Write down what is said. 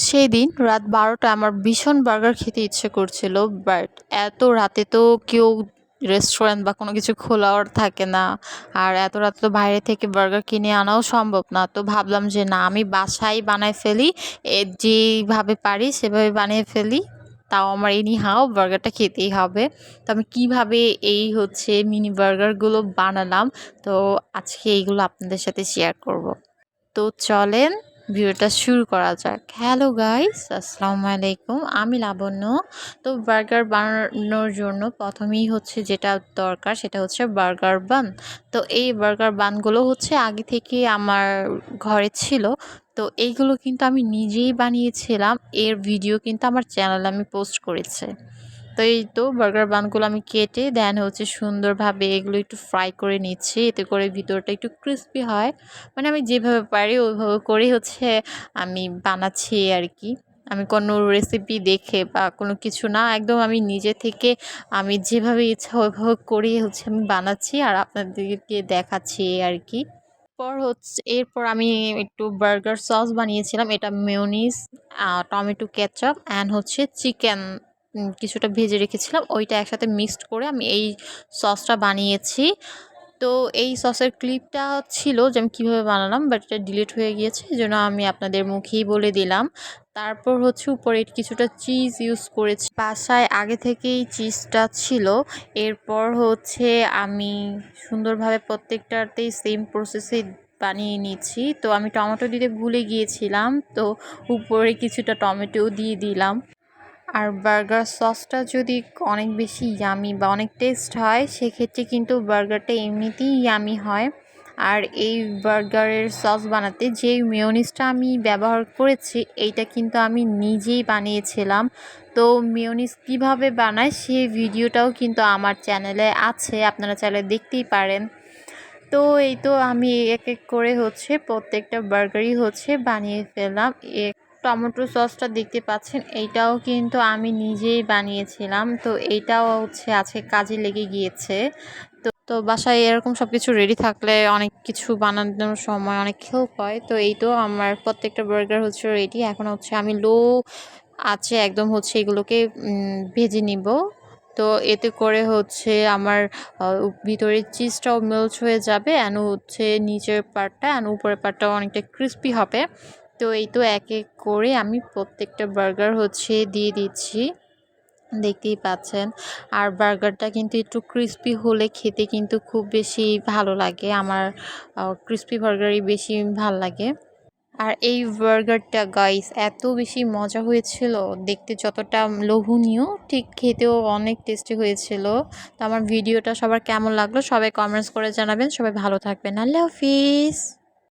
সেদিন রাত ১২টায় আমার ভীষণ বার্গার খেতে ইচ্ছে করছিল। বাট এত রাতে তো কেউ রেস্টুরেন্ট বা কোনো কিছু খোলাও থাকে না। আর এত রাতে তো বাইরে থেকে বার্গার কিনে আনাও সম্ভব না। তো ভাবলাম যে না, আমি বাসায় বানায় ফেলি। যেইভাবে পারি সেভাবে বানিয়ে ফেলি। তাও আমার এনিহাও বার্গারটা খেতেই হবে। তো আমি কীভাবে মিনি বার্গারগুলো বানালাম, তো আজকে এইগুলো আপনাদের সাথে শেয়ার করব। তো চলেন ভিডিওটা শুরু করা যাক। হ্যালো গাইস, আসসালামু আলাইকুম। আমি লাবণ্য। তো বার্গার বানানোর জন্য প্রথমেই যেটা দরকার সেটা হচ্ছে বার্গার বান। তো এই বার্গার বানগুলো আগে থেকে আমার ঘরে ছিল। তো এইগুলো কিন্তু আমি নিজেই বানিয়েছিলাম। এর ভিডিও কিন্তু আমার চ্যানেলে আমি পোস্ট করেছি। তো এই তো বার্গার বানগুলো আমি কেটে দেন সুন্দরভাবে এগুলো একটু ফ্রাই করে নিচ্ছি, এতে করে ভিতরটা একটু ক্রিস্পি হয়। মানে আমি যেভাবে পারি ওইভাবে করে আমি বানাচ্ছি আর কি। আমি কোনো রেসিপি দেখে বা কোনো কিছু না, একদম আমি নিজে থেকে আমি যেভাবে ইচ্ছা ওইভাবে করে আমি বানাচ্ছি আর আপনাদেরকে দেখাচ্ছি আর কি। এরপর আমি একটু বার্গার সস বানিয়েছিলাম। এটা mayonnaise, tomato ketchup and chicken কিছুটা ভেজে রেখেছিলাম। ওইটা একসাথে মিক্সড করে আমি এই সসটা বানিয়েছি। তো এই সসের ক্লিপটা ছিল যে আমি কীভাবে বানালাম, বাট এটা ডিলিট হয়ে গিয়েছে, এজন্য আমি আপনাদের মুখেই বলে দিলাম। তারপর উপরে কিছুটা চিজ ইউজ করেছি, বাসায় আগে থেকেই চিজটা ছিল। এরপর আমি সুন্দরভাবে প্রত্যেকটাতেই সেম প্রসেসে বানিয়ে নিচ্ছি। তো আমি টমেটো দিতে ভুলে গিয়েছিলাম, তো উপরে কিছুটা টমেটোও দিয়ে দিলাম। আর বার্গার সসটা যদি অনেক বেশি ইয়ামি বা অনেক টেস্ট হয়, সেক্ষেত্রে কিন্তু বার্গারটা এমনিতেই ইয়ামি হয়। আর এই বার্গারের সস বানাতে যে মেয়োনিজটা আমি ব্যবহার করেছি, এইটা কিন্তু আমি নিজেই বানিয়েছিলাম। তো মেয়োনিজ কীভাবে বানায় সেই ভিডিওটাও কিন্তু আমার চ্যানেলে আছে, আপনারা চাইলে দেখতেই পারেন। তো এই তো আমি এক এক করে প্রত্যেকটা বার্গারই বানিয়ে ফেললাম। টমেটো সসটা দেখতে পাচ্ছেন, এইটাও কিন্তু আমি নিজেই বানিয়েছিলাম। তো এইটাও আজকে কাজে লেগে গিয়েছে। তো বাসায় এরকম সব কিছু রেডি থাকলে অনেক কিছু বানানোর সময় অনেক হেল্প হয়। তো এই তো আমার প্রত্যেকটা বার্গার রেডি। এখন আমি লো আছে একদম এগুলোকে ভেজে নিব। তো এতে করে আমার ভিতরের চিজটাও মেল্ট হয়ে যাবে, অ্যান্ড নিচের পার্টটা অ্যান্ড উপরের পার্টটাও অনেকটা ক্রিস্পি হবে। তো এই তো এক এক করে আমি প্রত্যেকটা বার্গার দিয়ে দিচ্ছি, দেখতেই পাচ্ছেন। আর বার্গারটা কিন্তু একটু ক্রিস্পি হলে খেতে কিন্তু খুব বেশি ভালো লাগে। আমার ক্রিস্পি বার্গারই বেশি ভালো লাগে। আর এই বার্গারটা গাইস এত বেশি মজা হয়েছিল, দেখতে যতটা লোভনীয় ঠিক খেতেও অনেক টেস্টি হয়েছিল। তো আমার ভিডিওটা সবার কেমন লাগলো সবাই কমেন্টস করে জানাবেন। সবাই ভালো থাকবেন। আল্লাহ হাফিজ।